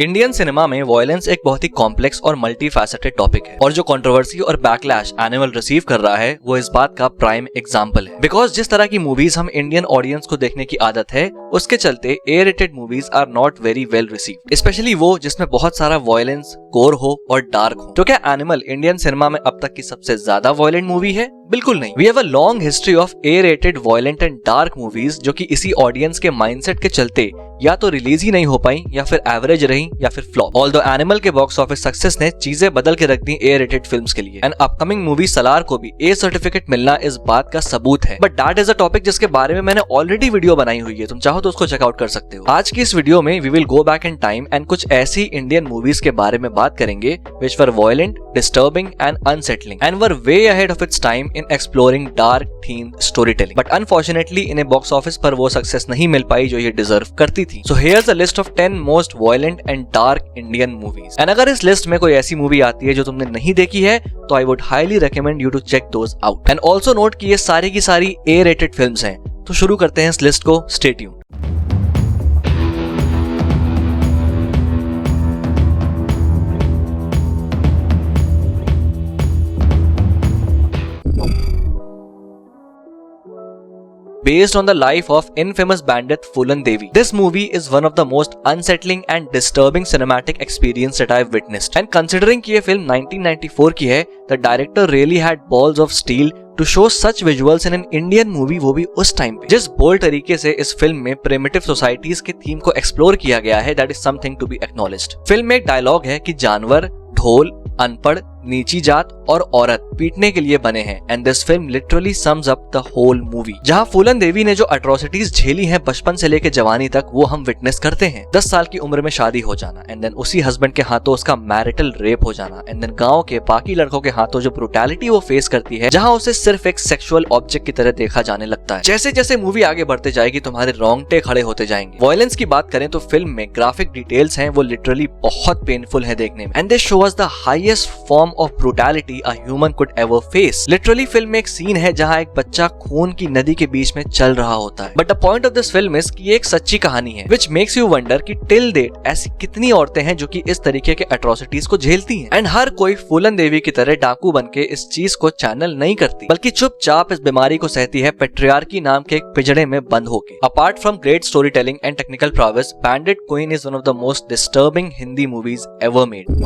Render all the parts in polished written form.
Indian cinema में violence एक बहुत ही कॉम्प्लेक्स और मल्टी फैसेटेड टॉपिक है और जो कंट्रोवर्सी और बैकलैश एनिमल रिसीव कर रहा है वो इस बात का प्राइम एग्जांपल है। बिकॉज जिस तरह की मूवीज हम इंडियन ऑडियंस को देखने की आदत है उसके चलते A rated movies are not very well received, specially वो जिसमें बहुत सारा वायलेंस, गोर हो और डार्क हो। तो क्या एनिमल इंडियन सिनेमा में अब तक की सबसे ज्यादा वायलेंट मूवी है? बिल्कुल नहीं। We have a long history of A rated violent and dark movies जो कि इसी ऑडियंस के माइंडसेट के चलते या तो रिलीज ही नहीं हो पाई या फिर एवरेज रही या फिर फ्लॉप। ऑल्दो एनिमल के बॉक्स ऑफिस सक्सेस ने चीजें बदल के रख दी ए रेटेड फिल्म्स के लिए एंड अपकमिंग मूवी सलार को भी ए सर्टिफिकेट मिलना इस बात का सबूत है। But that is a topic जिसके बारे में मैंने ऑलरेडी वीडियो बनाई हुई है, तुम चाहो तो उसको चेकआउट कर सकते हो। आज की इस वीडियो में we will go back in time and कुछ ऐसी इंडियन मूवीज के बारे में बात करेंगे which were violent, disturbing and unsettling and were way ahead of its time in exploring dark themed storytelling. But unfortunately इन्हें box office पर वो सक्सेस नहीं मिल पाई जो ये डिजर्व करती थी। So here's a list of 10 most violent and dark Indian movies. And अगर इस लिस्ट में कोई ऐसी मूवी आती है जो तुमने नहीं देखी है तो I would highly recommend you to check those out. And also note कि ये सारी की सारी A-rated films हैं। तो शुरू करते हैं इस लिस्ट को। Stay tuned. Based on the life of infamous bandit Phulan Devi. This movie is one of the most unsettling and disturbing cinematic experience that I've witnessed. And considering कि ये film 1994 की है, the director really had balls of steel to show such visuals in an Indian movie, वो भी उस time पे। जिस bold तरीके से इस फिल्म में प्रिमिटिव सोसाइटीज के थीम को एक्सप्लोर किया गया है, that is something to be acknowledged. Film में एक डायलॉग है कि जानवर, ढोल, अनपढ़, नीची जात और औरत पीटने के लिए बने हैं and this film literally sums up the whole movie. जहां फूलन देवी ने जो अट्रोसिटीज झेली हैं बचपन से लेकर जवानी तक वो हम विटनेस करते हैं। 10 साल की उम्र में शादी हो जाना एंड देन उसी हस्बैंड के हाथों उसका मैरिटल रेप हो जाना एंड देन गांव के बाकी लड़कों के हाथों जो ब्रूटैलिटी वो फेस करती है, जहां उसे सिर्फ एक सेक्सुअल ऑब्जेक्ट की तरह देखा जाने लगता है। जैसे जैसे मूवी आगे बढ़ते जाएगी तुम्हारे रोंगटे खड़े होते जाएंगे। वायलेंस की बात करें तो फिल्म में ग्राफिक डिटेल्स हैं वो लिटरली बहुत पेनफुल है देखने में and they show us the highest form of brutality a human could ever face. Literally film में एक सीन है जहां एक बच्चा खून की नदी के बीच में चल रहा होता है। But the point of this film is कि ये एक सच्ची कहानी है which makes you wonder कि till date ऐसी कितनी औरतें हैं जो कि इस तरीके के atrocities को झेलती हैं एंड हर कोई फूलन देवी की तरह डाकू बनके इस चीज को चैनल नहीं करती बल्कि चुपचाप इस बीमारी को सहती है पेट्रियार्की नाम के एक पिंजड़े में बंद होके। Apart from great storytelling and technical prowess, Bandit Queen is one of the most disturbing Hindi movies ever made.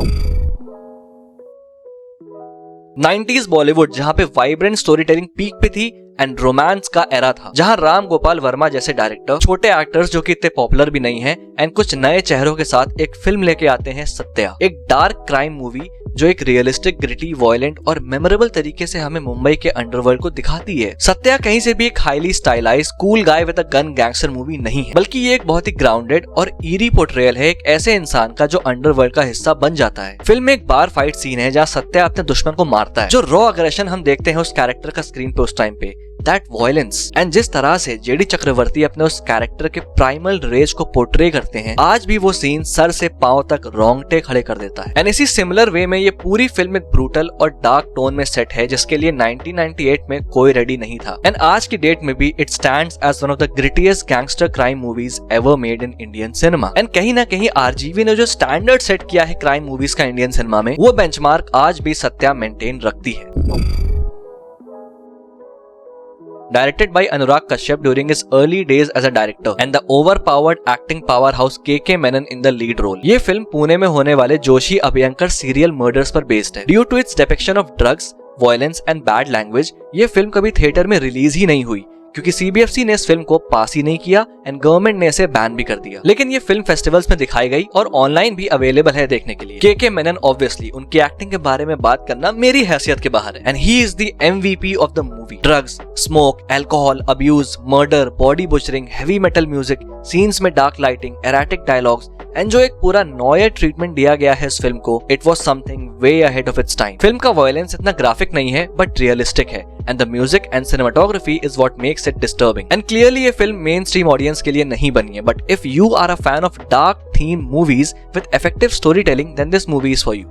90s Bollywood जहां पे वाइब्रेंट स्टोरी टेलिंग पीक पे थी एंड रोमांस का एरा था, जहां राम गोपाल वर्मा जैसे डायरेक्टर छोटे एक्टर्स जो कि इतने पॉपुलर भी नहीं हैं एंड कुछ नए चेहरों के साथ एक फिल्म लेके आते हैं सत्या, एक डार्क क्राइम मूवी जो एक रियलिस्टिक, ग्रिटी, वायलेंट और मेमोरेबल तरीके से हमें मुंबई के अंडरवर्ल्ड को दिखाती है। सत्या कहीं से भी एक highly stylised cool guy with a gun gangster movie नहीं है, बल्कि ये एक बहुत ही ग्राउंडेड और ईरी पोर्ट्रेयल है एक ऐसे इंसान का जो अंडरवर्ल्ड का हिस्सा बन जाता है। फिल्म में एक बार फाइट सीन है जहाँ सत्या अपने दुश्मन को मारता है। जो रॉ अग्रेशन हम देखते हैं उस कैरेक्टर का स्क्रीन पे उस टाइम पे, दैट वायलेंस एंड जिस तरह से जेडी चक्रवर्ती अपने उस कैरेक्टर के प्राइमल रेज को पोर्ट्रे करते हैं, आज भी वो सीन सर से पांव तक रोंगटे खड़े कर देता है। एंड इसी सिमिलर वे में ये पूरी फिल्म एक ब्रूटल और डार्क टोन में सेट है जिसके लिए 1998 में कोई रेडी नहीं था एंड आज की डेट में भी it stands as one of the grittiest gangster crime movies ever made in Indian cinema. And कहीं ना कहीं आरजीवी ने जो स्टैंडर्ड सेट किया है क्राइम मूवीज का इंडियन सिनेमा में, वो बेंचमार्क आज भी सत्या मेंटेन रखती है। Directed by Anurag Kashyap during his early days as a director and the overpowered acting powerhouse KK Menon in the lead role. ये फिल्म पुणे में होने वाले जोशी अभयंकर सीरियल मर्डर्स पर बेस्ड है। Due to its depiction of drugs, violence and bad language, ये film कभी theatre में release ही नहीं हुई क्योंकि सीबीएफसी ने इस फिल्म को पास ही नहीं किया एंड गवर्नमेंट ने इसे बैन भी कर दिया। लेकिन ये फिल्म फेस्टिवल्स में दिखाई गई और ऑनलाइन भी अवेलेबल है देखने के लिए। केके मेनन ऑब्वियसली उनकी एक्टिंग के बारे में बात करना मेरी हैसियत के बाहर है and he is the MVP of the movie. Drugs, smoke, alcohol abuse, murder, body butchering, heavy metal music, scenes में dark lighting, erratic dialogues and जो एक पूरा नॉयर ट्रीटमेंट दिया गया है इस फिल्म को, it was something way ahead of its time. Film का वायलेंस इतना ग्राफिक नहीं है बट रियलिस्टिक है and the music and cinematography is what makes it disturbing and clearly ये फिल्म मेन स्ट्रीम ऑडियंस के लिए नहीं बनी है but if you are a fan of dark theme movies with effective story telling then this movie is for you.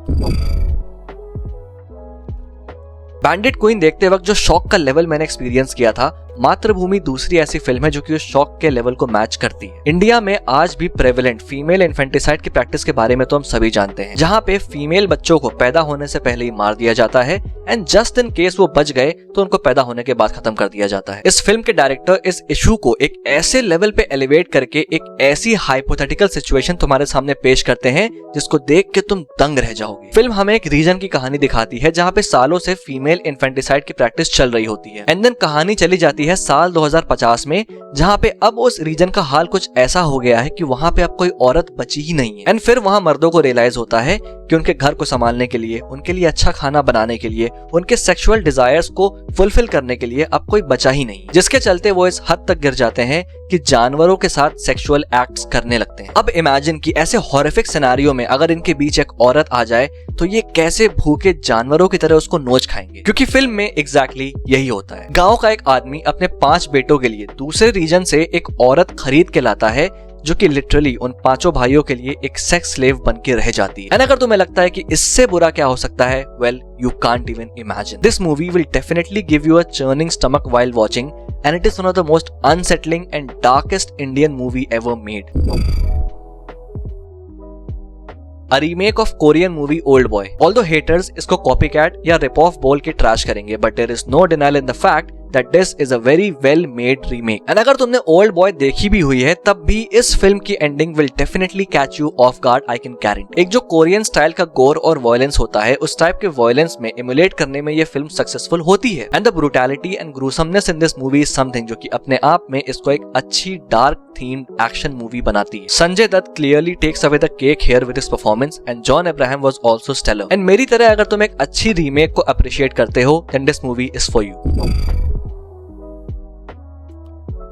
Bandit queen देखते वक्त जो shock का लेवल मैंने एक्सपीरियंस किया था मातृभूमि दूसरी ऐसी फिल्म है जो कि उस शौक के लेवल को मैच करती है। इंडिया में आज भी प्रेवलेंट फीमेल इन्फेंटिसाइड की प्रैक्टिस के बारे में तो हम सभी जानते हैं, जहाँ पे फीमेल बच्चों को पैदा होने से पहले ही मार दिया जाता है एंड जस्ट इन केस वो बच गए तो उनको पैदा होने के बाद खत्म कर दिया जाता है। इस फिल्म के डायरेक्टर इस इशू को एक ऐसे लेवल पे एलिवेट करके एक ऐसी हाइपोथेटिकल सिचुएशन तुम्हारे सामने पेश करते हैं जिसको देख के तुम दंग रह जाओगे। फिल्म हमें एक रीजन की कहानी दिखाती है जहाँ पे सालों से फीमेल इन्फेंटिसाइड की प्रैक्टिस चल रही होती है एंड देन कहानी चली जाती है साल 2050 में, जहाँ पे अब उस रीजन का हाल कुछ ऐसा हो गया है कि वहाँ पे अब कोई औरत बची ही नहीं है एंड फिर वहाँ मर्दों को रियलाइज होता है कि उनके घर को संभालने के लिए, उनके लिए अच्छा खाना बनाने के लिए, उनके सेक्सुअल डिजायर्स को फुलफिल करने के लिए अब कोई बचा ही नहीं, जिसके चलते वो इस हद तक गिर जाते हैं कि जानवरों के साथ सेक्सुअल एक्ट्स करने लगते हैं। अब इमेजिन कि ऐसे हॉरिफिक सिनेरियो में अगर इनके बीच एक औरत आ जाए तो ये कैसे भूखे जानवरों की तरह उसको नोच खाएंगे, क्योंकि फिल्म में एग्जैक्टली यही होता है। गांव का एक आदमी अपने 5 बेटों के लिए दूसरे रीजन से एक औरत खरीद के लाता है जो कि लिटरली उन 5 भाइयों के लिए एक सेक्स स्लेव बन के रह जाती है। अगर तुम्हें लगता है कि इससे बुरा क्या हो सकता है, well you can't even imagine. This movie will definitely give you a churning stomach while watching and it is one of the most unsettling and darkest Indian movie ever made. A remake of Korean movie Old Boy. Although haters इसको copycat या rip off बोल के trash करेंगे, but there is no denial in the fact that this is a very well made remake. And अगर तुमने Old Boy देखी भी हुई है तब भी इस फिल्म की ending will definitely catch you off guard, I can guarantee. एक जो कोरियन स्टाइल का गोर और वायलेंस होता है, उस टाइप के वायलेंस में इमुलेट करने में ये फिल्म सक्सेसफुल होती है and the brutality and gruesomeness in this movie is something जो कि अपने आप में इसको एक अच्छी डार्क थीम्ड एक्शन मूवी बनाती है। Sanjay Dutt clearly takes away the cake here with his performance and John Abraham was also stellar and मेरी तरह अगर तुम एक अच्छी रीमेक को अप्रिशिएट करते हो then this movie is for you.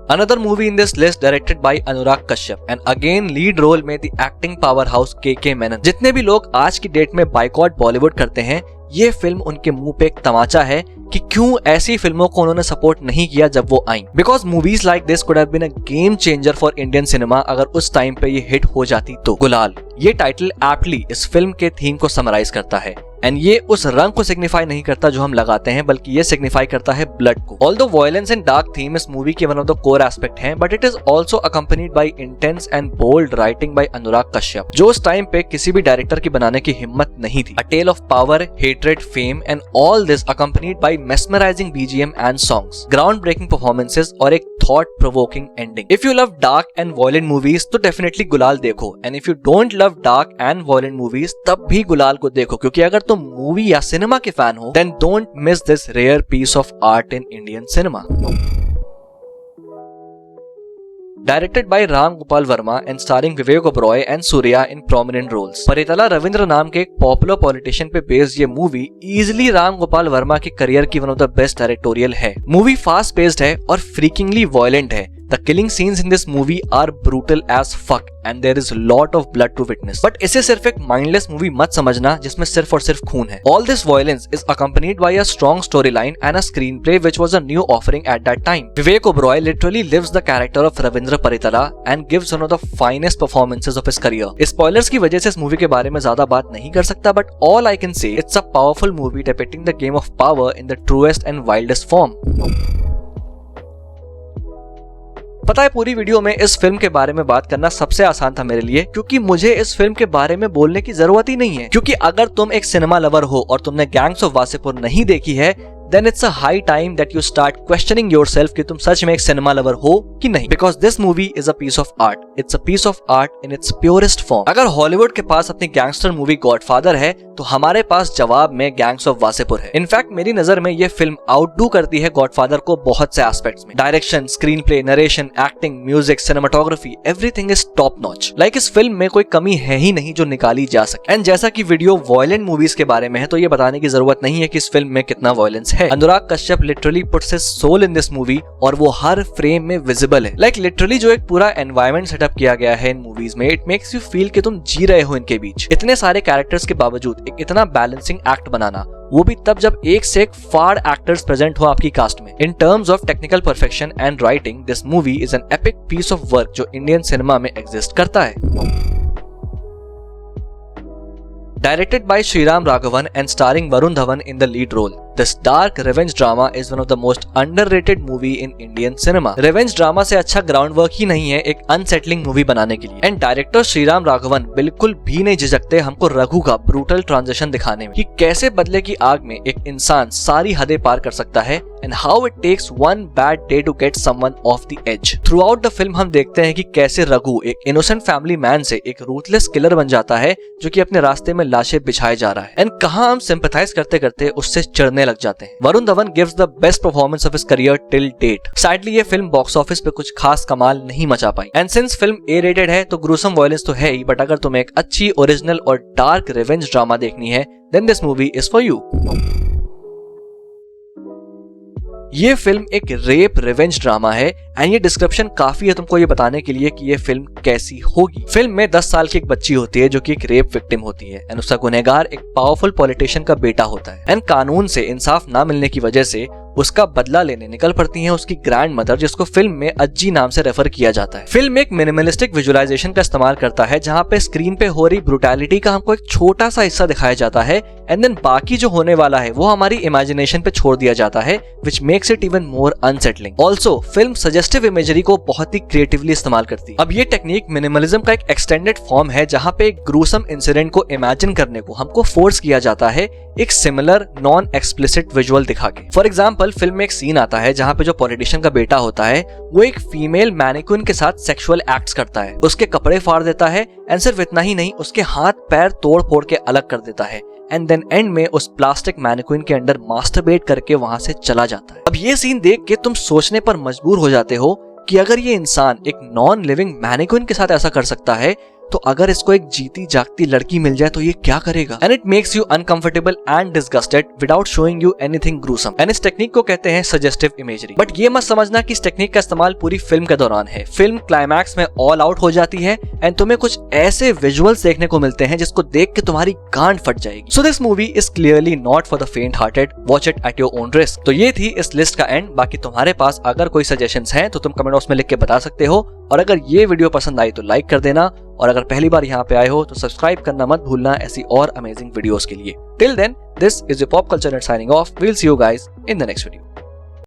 Another movie in this list directed by Anurag Kashyap and again lead role में the acting powerhouse KK Menon। जितने भी लोग आज की डेट में बाइकॉट बॉलीवुड करते हैं, ये फिल्म उनके मुंह पे एक तमाचा है कि क्यों ऐसी फिल्मों को उन्होंने सपोर्ट नहीं किया जब वो आई। Because movies like this could have been a game changer for Indian cinema अगर उस टाइम पे ये हिट हो जाती तो। गुलाल, ये टाइटल एप्टली इस फिल्म के थीम को समराइज करता है एंड ये उस रंग को सिग्निफाई नहीं करता जो हम लगाते हैं, बल्कि ये सिग्निफाई करता है ब्लड को। Although violence and dark theme इस मूवी के one of the core aspect है, but it is also accompanied by intense and bold writing by Anurag Kashyap, जो उस टाइम पे किसी भी डायरेक्टर की बनाने की हिम्मत नहीं थी। A tale of power, hatred, fame and all this accompanied by mesmerising BGM and songs, ground breaking performances और एक thought provoking ending. If you love dark and violent movies तो डेफिनेटली गुलाल देखो and if you don't love dark and violent movies तब भी गुलाल को देखो, क्योंकि अगर तुम मूवी या सिनेमा के फैन हो then don't miss this rare piece of art in Indian cinema. Directed by Ram Gopal Verma and starring Vivek Oberoi and Surya in prominent roles. Paritala Ravindra नाम के एक पॉपुलर पॉलिटिशियन पे बेस्ड ये movie easily Ram Gopal Varma के career की one of the best directorial है। Movie fast paced है और फ्रीकिंगली वायलेंट है। The killing scenes in this movie are brutal as fuck and there is lot of blood to witness. But इसे सिर्फ एक mindless movie मत समझना जिसमें सिर्फ और सिर्फ खून है। All this violence is accompanied by a strong storyline and a screenplay which was a new offering at that time. Vivek Oberoi literally lives the character of Ravindra Paritala and gives one of the finest performances of his career. Spoilers की वजह से इस movie के बारे में ज्यादा बात नहीं कर सकता, but all I can say it's a powerful movie depicting the game of power in the truest and wildest form. पता है पूरी वीडियो में इस फिल्म के बारे में बात करना सबसे आसान था मेरे लिए, क्योंकि मुझे इस फिल्म के बारे में बोलने की जरूरत ही नहीं है। क्योंकि अगर तुम एक सिनेमा लवर हो और तुमने गैंग्स ऑफ वासेपुर नहीं देखी है then it's a high time that you start questioning yourself कि तुम सच में एक सिनेमा लवर हो कि नहीं, because this movie is a piece of art. It's a piece of art in its purest form. अगर हॉलीवुड के पास अपनी गैंगस्टर मूवी गॉडफादर है तो हमारे पास जवाब में गैंग्स ऑफ वासेपुर है। इनफैक्ट मेरी नजर में ये फिल्म आउटडू करती है गॉडफादर को बहुत से एस्पेक्ट्स में। Direction, screen play, narration, acting, music, cinematography, everything is top notch. Like इस फिल्म में कोई कमी है ही नहीं जो निकाली जा सके। एंड जैसा कि वीडियो वायलेंट मूवीज के बारे में है तो ये बताने की जरूरत नहीं है कि इस फिल्म में कितना वायलेंस है। Anurag Kashyap literally puts his soul in this movie और वो हर फ्रेम में विजिबल है। लाइक लिटरली जो एक पूरा एनवायरनमेंट सेटअप किया गया है इन मूवीज में, इट मेक्स यू फील कि तुम जी रहे हो इनके बीच। इतने सारे कैरेक्टर्स के बावजूद एक इतना बैलेंसिंग एक्ट बनाना, वो भी तब जब एक से एक फाड़ एक्टर्स प्रेजेंट हो आपकी कास्ट में। In terms of technical perfection and writing, this movie is an epic piece of work जो इंडियन सिनेमा में एग्जिस्ट करता है। Directed by Sriram Raghavan and starring Varun Dhawan in the lead role. This dark revenge drama is one of the most underrated movie in Indian cinema. Revenge drama से अच्छा ground work ही नहीं है एक unsettling movie बनाने के लिए। And director Shriram Raghavan बिल्कुल भी नहीं झिझकते हमको रघु का ब्रूटल ट्रांजिशन दिखाने में कि कैसे बदले की आग में एक इंसान सारी हदें पार कर सकता है and how it takes one bad day to get someone of the edge. Throughout the film हम देखते हैं कि कैसे रघु एक इनोसेंट फैमिली मैन से एक रूथलेस किलर बन जाता है जो कि अपने रास्ते में लाशें बिछाए जा रहा है एंड कहां हम सिंपैथाइज करते करते उससे चिढ़ने लग जाते हैं। Varun Dhawan gives the best performance of his career till date. Sadly ये फिल्म बॉक्स ऑफिस पे कुछ खास कमाल नहीं मचा पाई and since film A rated है तो ग्रूसम वायलेंस तो है ही, बट अगर तुम्हें एक अच्छी ओरिजिनल और डार्क रिवेंज ड्रामा देखनी है then this movie is for you. ये फिल्म एक रेप रिवेंज ड्रामा है एंड ये डिस्क्रिप्शन काफी है तुमको ये बताने के लिए कि ये फिल्म कैसी होगी। फिल्म में 10 साल की एक बच्ची होती है जो कि एक रेप विक्टिम होती है एंड उसका गुनहगार एक पावरफुल पॉलिटिशियन का बेटा होता है एंड कानून से इंसाफ ना मिलने की वजह से उसका बदला लेने निकल पड़ती हैं उसकी ग्रैंड मदर जिसको फिल्म में अज्जी नाम से रेफर किया जाता है। फिल्म एक मिनिमलिस्टिक विजुअलाइजेशन का इस्तेमाल करता है जहां पे स्क्रीन पे हो रही ब्रुटैलिटी का हमको एक छोटा सा हिस्सा दिखाया जाता है एंड देन बाकी जो होने वाला है वो हमारी इमेजिनेशन पे छोड़ दिया जाता है which makes it even more unsettling. Also film suggestive imagery को बहुत ही क्रिएटिवली इस्तेमाल करती है। अब ये टेक्निक मिनिमलिज्म का एक एक्सटेंडेड फॉर्म है जहां पे एक ग्रूसम इंसिडेंट को इमेजिन करने को हमको फोर्स किया जाता है एक सिमिलर नॉन एक्सप्लिसिट विजुअल दिखा के। फॉर एग्जाम्पल फिल्म में एक सीन आता है जहाँ पे जो पॉलिटिशियन का बेटा होता है वो एक फीमेल मैनिक्विन के साथ सेक्सुअल एक्ट्स करता है, उसके कपड़े फाड़ देता है एंड सिर्फ इतना ही नहीं उसके हाथ पैर तोड़ फोड़ के अलग कर देता है एंड देन एंड में उस प्लास्टिक मैनिक्विन के अंदर मास्टरबेट करके वहां से चला जाता है। अब ये सीन देख के तुम सोचने पर मजबूर हो जाते हो कि अगर ये इंसान एक नॉन लिविंग मैनिक्विन के साथ ऐसा कर सकता है तो अगर इसको एक जीती जागती लड़की मिल जाए तो ये क्या करेगा। And it makes you uncomfortable and disgusted without showing you anything gruesome and इस टेक्निक को कहते हैं सजेस्टिव इमेजरी। बट ये मत समझना कि इस टेक्निक का इस्तेमाल पूरी फिल्म के दौरान है। फिल्म क्लाइमैक्स में ऑल आउट हो जाती है एंड तुम्हें कुछ ऐसे विजुअल्स देखने को मिलते हैं जिसको देख के तुम्हारी गांड फट जाएगी। So this movie is clearly not for the फेंट hearted, watch it at your own risk. तो ये थी इस लिस्ट का एंड। बाकी तुम्हारे पास अगर कोई सजेशंस हैं तो तुम कमेंट बॉक्स में लिख के बता सकते हो और अगर ये वीडियो पसंद आई तो लाइक कर देना और अगर पहली बार यहाँ पे आए हो तो सब्सक्राइब करना मत भूलना ऐसी और अमेजिंग वीडियोस के लिए। Till then this is your pop culture net signing off. We'll see you guys in the next video.